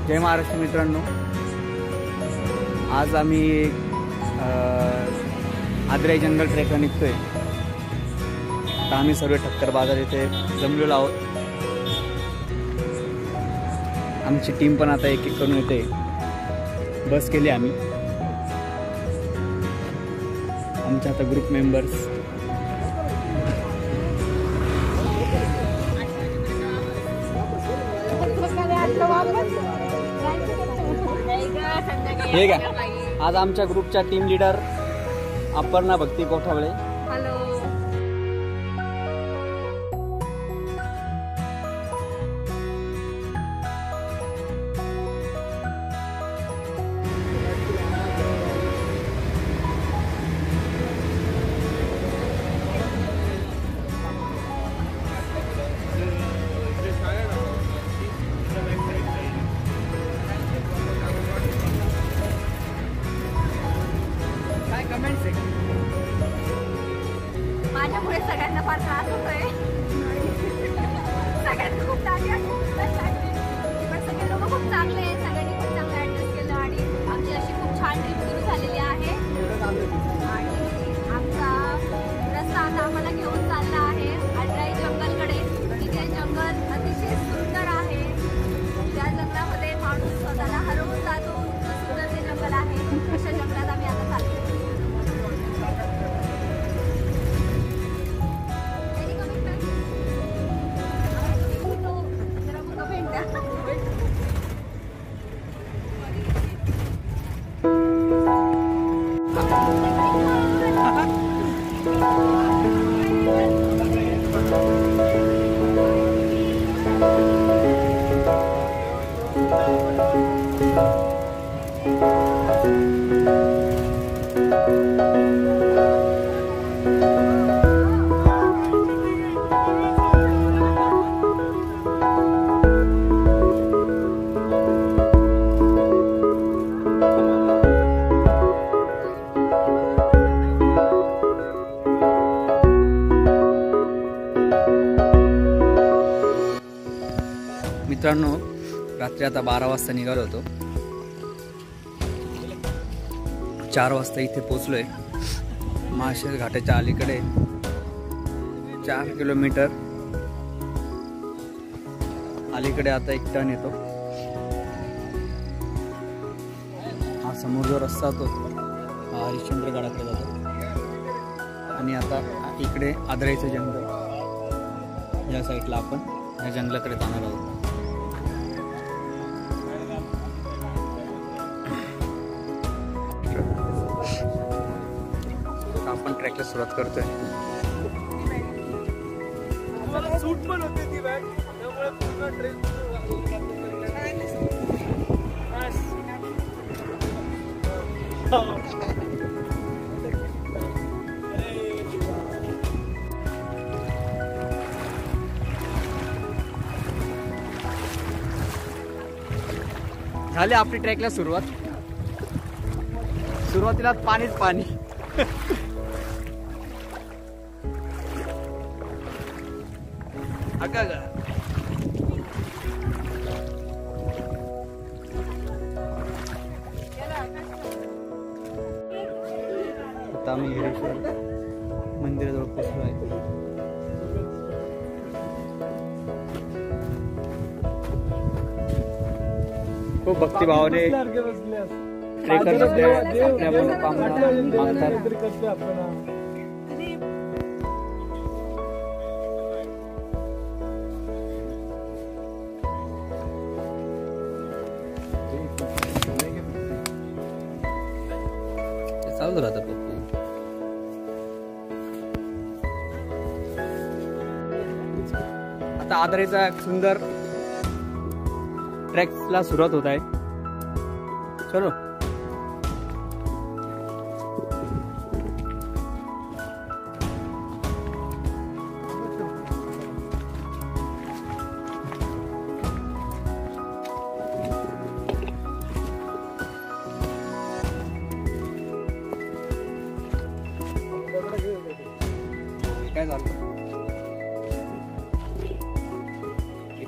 जय महाराष्ट्र मित्रांनो, आज आम्ही आदराई जंगल ट्रेकला निघतोय। तर आम्ही सर्व ठक्कर बाजार येथे जमलेलो आहोत। आमची टीम पण आता एक एक करून येते। बस केली आम्ही, आमच्या आता ग्रुप मेंबर्स ठीक आहे। आज आमच्या ग्रुपच्या टीम लीडर अपर्णा भक्ती कोठावळे। हॅलो। माझ्यामुळे सगळ्यांना फार त्रास होतोय। सगळ्यांना खूप ताजी पण सगळे लोक खूप चांगले आहेत। सगळ्यांनी खूप चांगलं ऍडजस्ट केलं आणि आमची अशी खूप छान ट्रिप सुरू झालेली आहे। आणि आमचा रस्ता आता आम्हाला घेऊन चालला आहे आढराई जंगलकडे। तिथे जंगल अतिशय सुंदर आहे। त्या जंगलामध्ये माणूस स्वतःला हरवून जातो। सुंदर ते जंगल आहे। अशा जंगलात आम्ही आता चाललो। मित्रांनो, रात्री आता 12 वाजता निघालो होतो। 4 वाजता इथे पोचलोय। माळशेज घाटाच्या अलीकडे 4 किलोमीटर अलीकडे आता एक टर्न येतो। हा समोर जो रस्ता तो हरिश्चंद्रगडाकडे जातो आणि आता इकडे आदराईचं जंगल या साईडला आपण या जंगलाकडे जाणार आहोत। आपण ट्रॅकला सुरुवात करतोय। सूट पण होते ती बॅग, त्यामुळे पूर्ण ट्रेक झाली आपली ट्रॅकला सुरुवात। सुरुवातीला पाणीच पाणी। आता आम्ही हिरेश्वर मंदिराजवळ पोहोचलो आहे। खूप भक्तिभावाने ट्रेकर आपल्या मनोकामना मागतात। चालू राहतात पप्पू। आता आदराईचा एक सुंदर ट्रॅकला सुरुवात होत आहे। चलो काय झालं?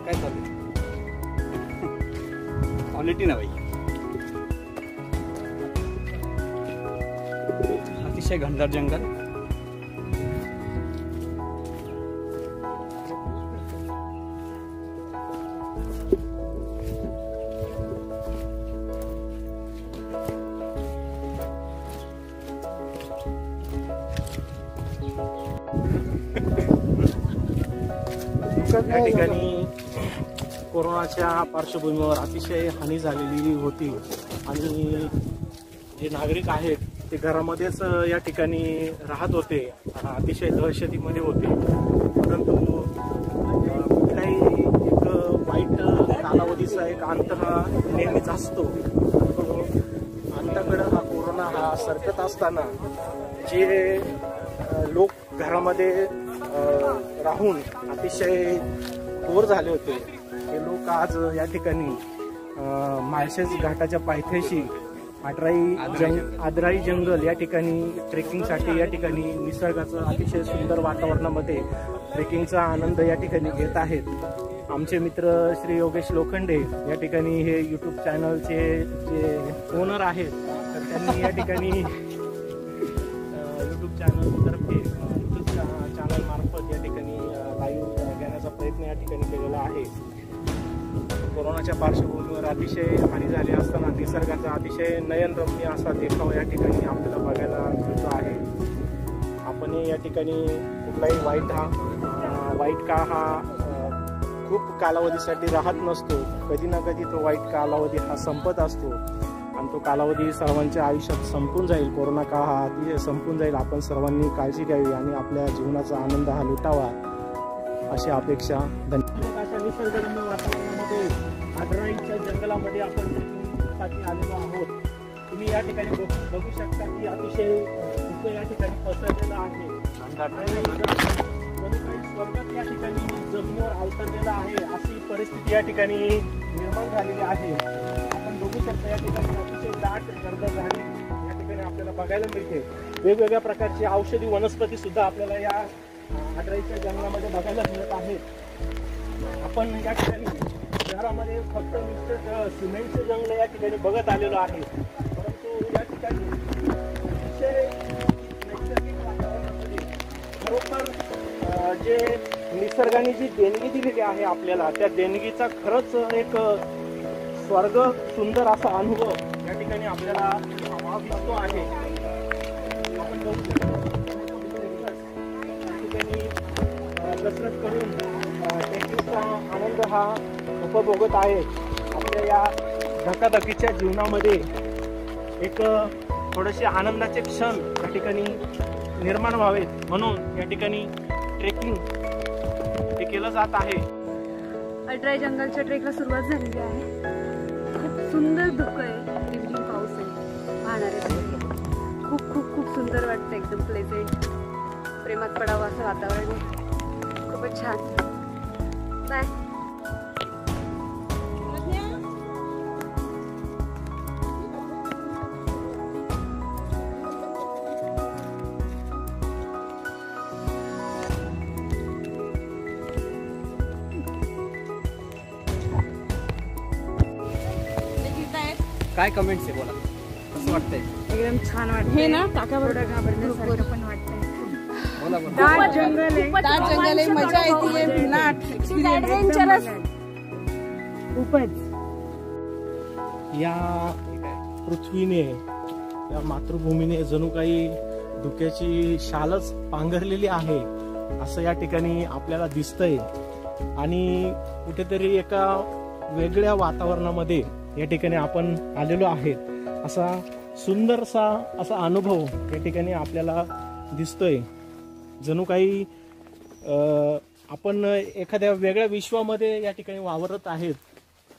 काय चालू? क्वालिटी ना भाई. अतिशय घनदाट जंगल. या ठिकाणी कोरोनाच्या पार्श्वभूमीवर अतिशय हानी झालेली होती आणि जे नागरिक आहेत ते घरामध्येच या ठिकाणी राहत होते, अतिशय दहशतीमध्ये होते. परंतु कुठलाही एक वाईट कालावधीचा एक अंत हा नेहमीच असतो. अंताकडे हा कोरोना हा सरकत असताना जे लोक घरामध्ये राहून अतिशय बोर झाले होते हे लोक आज या ठिकाणी माळशेज घाटाच्या पायथ्याशी आदराई जंगल या ठिकाणी ट्रेकिंगसाठी या ठिकाणी निसर्गाचं अतिशय सुंदर वातावरणामध्ये ट्रेकिंगचा आनंद या ठिकाणी घेत आहेत. आमचे मित्र श्री योगेश लोखंडे या ठिकाणी हे यूट्यूब चॅनलचे जे ओनर आहेत, तर त्यांनी या ठिकाणी यूट्यूब चॅनलतर्फे यूट्यूब चॅनल मार्फत या ठिकाणी लाईव्ह घेण्याचा प्रयत्न या ठिकाणी केलेला आहे. कोरोनाच्या पार्श्वभूमीवर अतिशय हानी झाली असताना निसर्गाचा अतिशय नयनरम्य असा देखावा या ठिकाणी आपल्याला बघायला मिळतो आहे. आपण या ठिकाणी कुठलाही वाईट काळ हा खूप कालावधीसाठी राहत नसतो. कधी ना कधी तो वाईट कालावधी हा संपत असतो आणि तो कालावधी सर्वांच्या आयुष्यात संपून जाईल. कोरोना काळ हा अतिशय संपून जाईल. आपण सर्वांनी काळजी घ्यावी आणि आपल्या जीवनाचा आनंद हा लुटावा अशी अपेक्षा. धन्यवाद. निसर्गरम्य वातावरणामध्ये आढराईच्या जंगलामध्ये आपण ट्रेकिंगसाठी आलेलो आहोत. तुम्ही या ठिकाणी बघू शकता की अतिशय धुकं या ठिकाणी पसरलेलं आहे. स्वर्गात या ठिकाणी जमिनीवर अवतरलेला आहे अशी परिस्थिती या ठिकाणी निर्माण झालेली आहे. आपण बघू शकता या ठिकाणी अतिशय दाट गर्द झाली या ठिकाणी आपल्याला बघायला मिळते. वेगवेगळ्या प्रकारची औषधी वनस्पती सुद्धा आपल्याला या आढराईच्या जंगलामध्ये बघायला मिळत आहेत. आपण या ठिकाणी शहरामध्ये फक्त नुसतं सिमेंटचे जंगल या ठिकाणी बघत आलेलो आहे, परंतु या ठिकाणी अतिशय नैसर्गिक वातावरणामध्ये खरोखर जे निसर्गाने जी देणगी दिलेली आहे आपल्याला, त्या देणगीचा खरंच एक स्वर्ग सुंदर असा अनुभव या ठिकाणी आपल्याला दिसतो आहे. आपण बघू शकतो या ठिकाणी कसरत करून ट्रेकिंगचा आनंद हा उपभोगत आहे. आपल्या या धकाधकीच्या जीवनामध्ये एक थोडेसे आनंदाचे क्षण या ठिकाणी निर्माण व्हावेत म्हणून या ठिकाणी ट्रेकिंग हे केलं जात आहे. आढराई जंगलच्या ट्रेकला सुरुवात झालेली आहे. खूप सुंदर धुकं आहे, रिमझिम पाऊस आहे, वाहणारे खूप खूप खूप सुंदर वाटतं. एकदम प्लेझेंट, प्रेमात पडावं असं वातावरण आहे. खूपच छान. बाय. काय कमेंट्स आहे बोला, कसं वाटतंय? एकदम छान वाटतं. हे ना काकावर घाबरण्यासारखं पण वाटतंय. बोला बोला. दाट जंगल आहे, मजा येते. ऍडव्हेंचरस खूपच. या पृथ्वीने, या मातृभूमीने जणू काही धुक्याची शालच पांघरलेली आहे असं या ठिकाणी आपल्याला दिसतंय. आणि कुठेतरी एका वेगळ्या वातावरणामध्ये या ठिकाणी आपण आलेलो आहेत. असा सुंदरसा असा अनुभव या ठिकाणी आपल्याला दिसतोय. जणू काही आपण एखाद्या वेगळ्या विश्वामध्ये या ठिकाणी वावरत आहेत.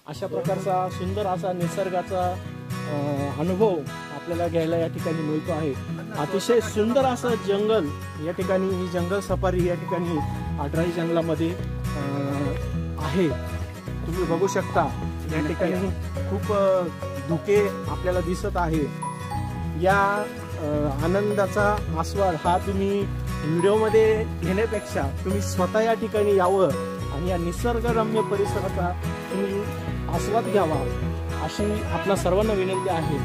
अशा प्रकारचा सुंदर असा निसर्गाचा अनुभव आपल्याला घ्यायला या ठिकाणी मिळतो आहे. अतिशय सुंदर असं जंगल या ठिकाणी, ही जंगल सफारी या ठिकाणी आढराई जंगलामध्ये आहे. तुम्ही बघू शकता या ठिकाणी खूप धुके आपल्याला दिसत आहे. या आनंदाचा आस्वाद हा तुम्ही व्हिडिओमध्ये घेण्यापेक्षा तुम्ही स्वतः या ठिकाणी यावं आणि या निसर्गरम्य परिसराचा तुम्ही आस्वाद घ्यावा अशी आपल्या सर्वांना विनंती आहे.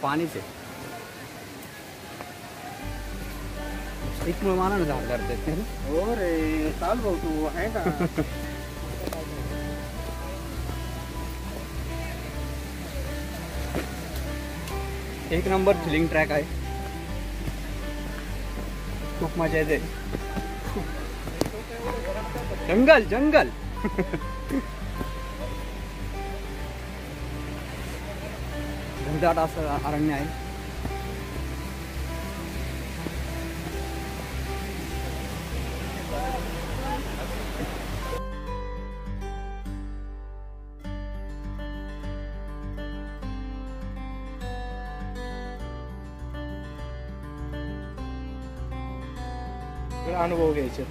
पानी से एक मुळे माना ना झाड करते हो रे चाल भाऊ तू आहे का. एक नंबर थ्रिलिंग ट्रॅक आहे. खूप मजा येते. जंगल जंगल घनदाट असं अरण्य आहे. अनुभव घ्यायचे.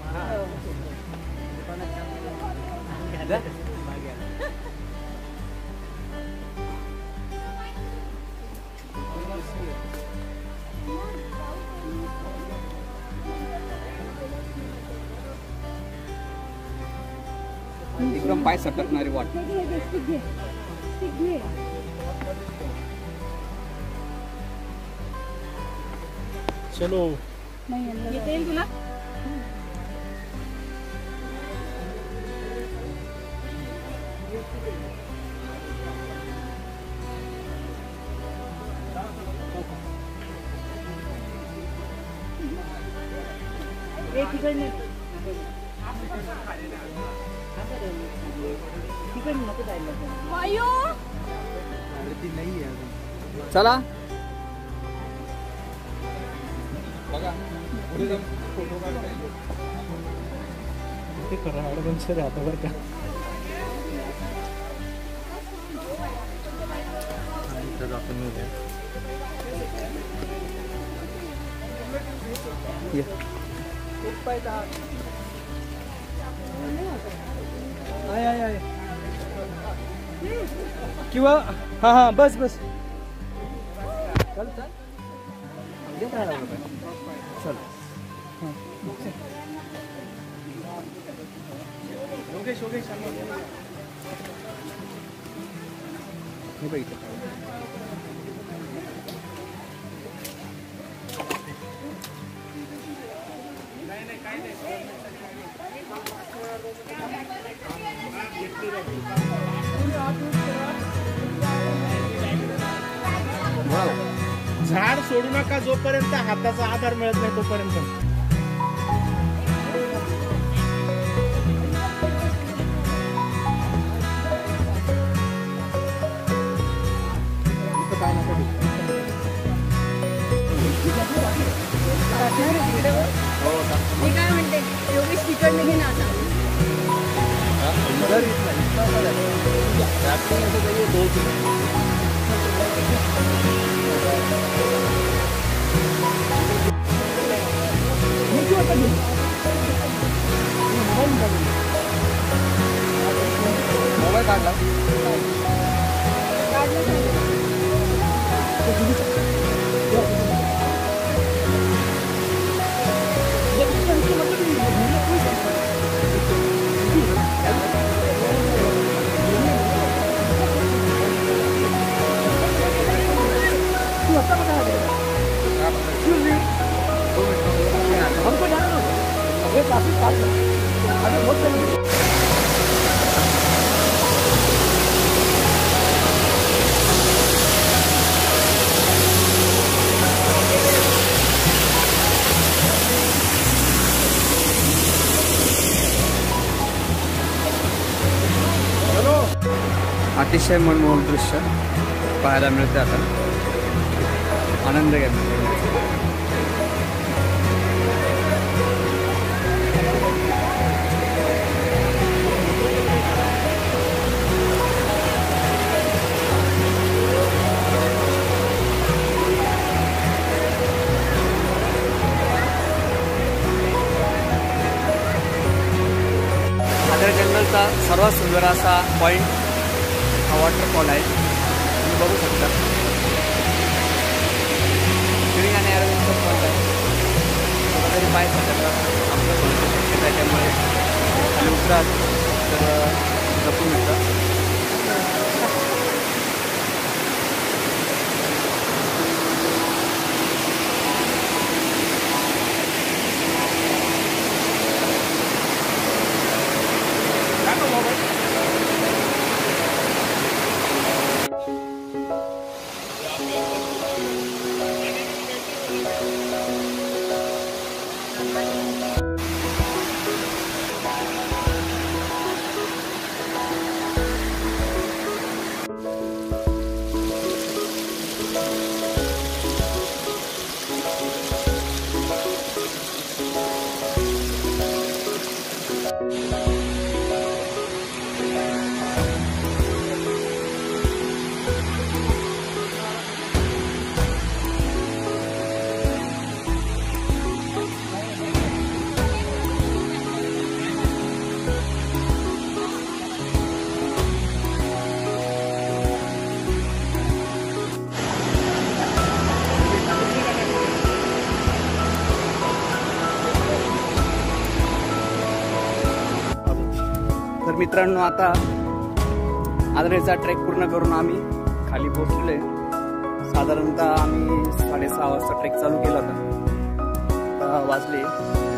एकदम पाय सटकणारी वाट. चलो येते तुला. चला ते खरं ॲडव्हेंचर आहे आता बरं का. किंवा हाँ हाँ बस बस चल चल चल योगेश योगेश हे बघ झाड सोडू नका जोपर्यंत हाताचा आधार मिळत नाही तोपर्यंत. मी काय म्हणते योगेश तिकडनं घे ना आता. मोबाईल काढला अतिशय मनमोहक दृश्य पाहायला मिळते. आता आनंद घ्या. आदराई जंगलचा सर्वात सुंदर असा पॉइंट हा वॉटरफॉल आहे. तुम्ही बघू शकता. स्विमिंग आणि एरोबिक्सचा पॉइंट आहे. तरी पाय सकत आपलं थोडंसं शक्यता आहे, त्यामुळे खाली उतराल तर जपून मिळतं. तर मित्रांनो, आता आदराईचा ट्रेक पूर्ण करून आम्ही खाली पोहोचलेलो आहे. साधारणतः आम्ही 6:30 वाजता ट्रेक चालू केला होता. आता वाजले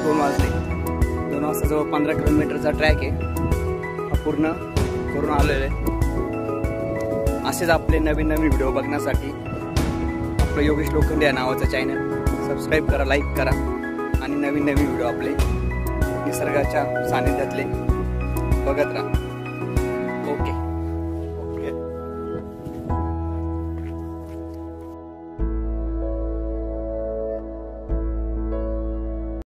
2 वाजले. 2 वाजता जवळ 15 किलोमीटरचा ट्रॅक आहे, हा पूर्ण करून आलेलो आहे. असेच आपले नवीन नवीन व्हिडिओ बघण्यासाठी आपलं योगेश लोखंडे या नावाचं चॅनल सबस्क्राईब करा, लाईक करा आणि नवीन नवीन व्हिडिओ आपले निसर्गाच्या सानिध्यातले बघत राहा.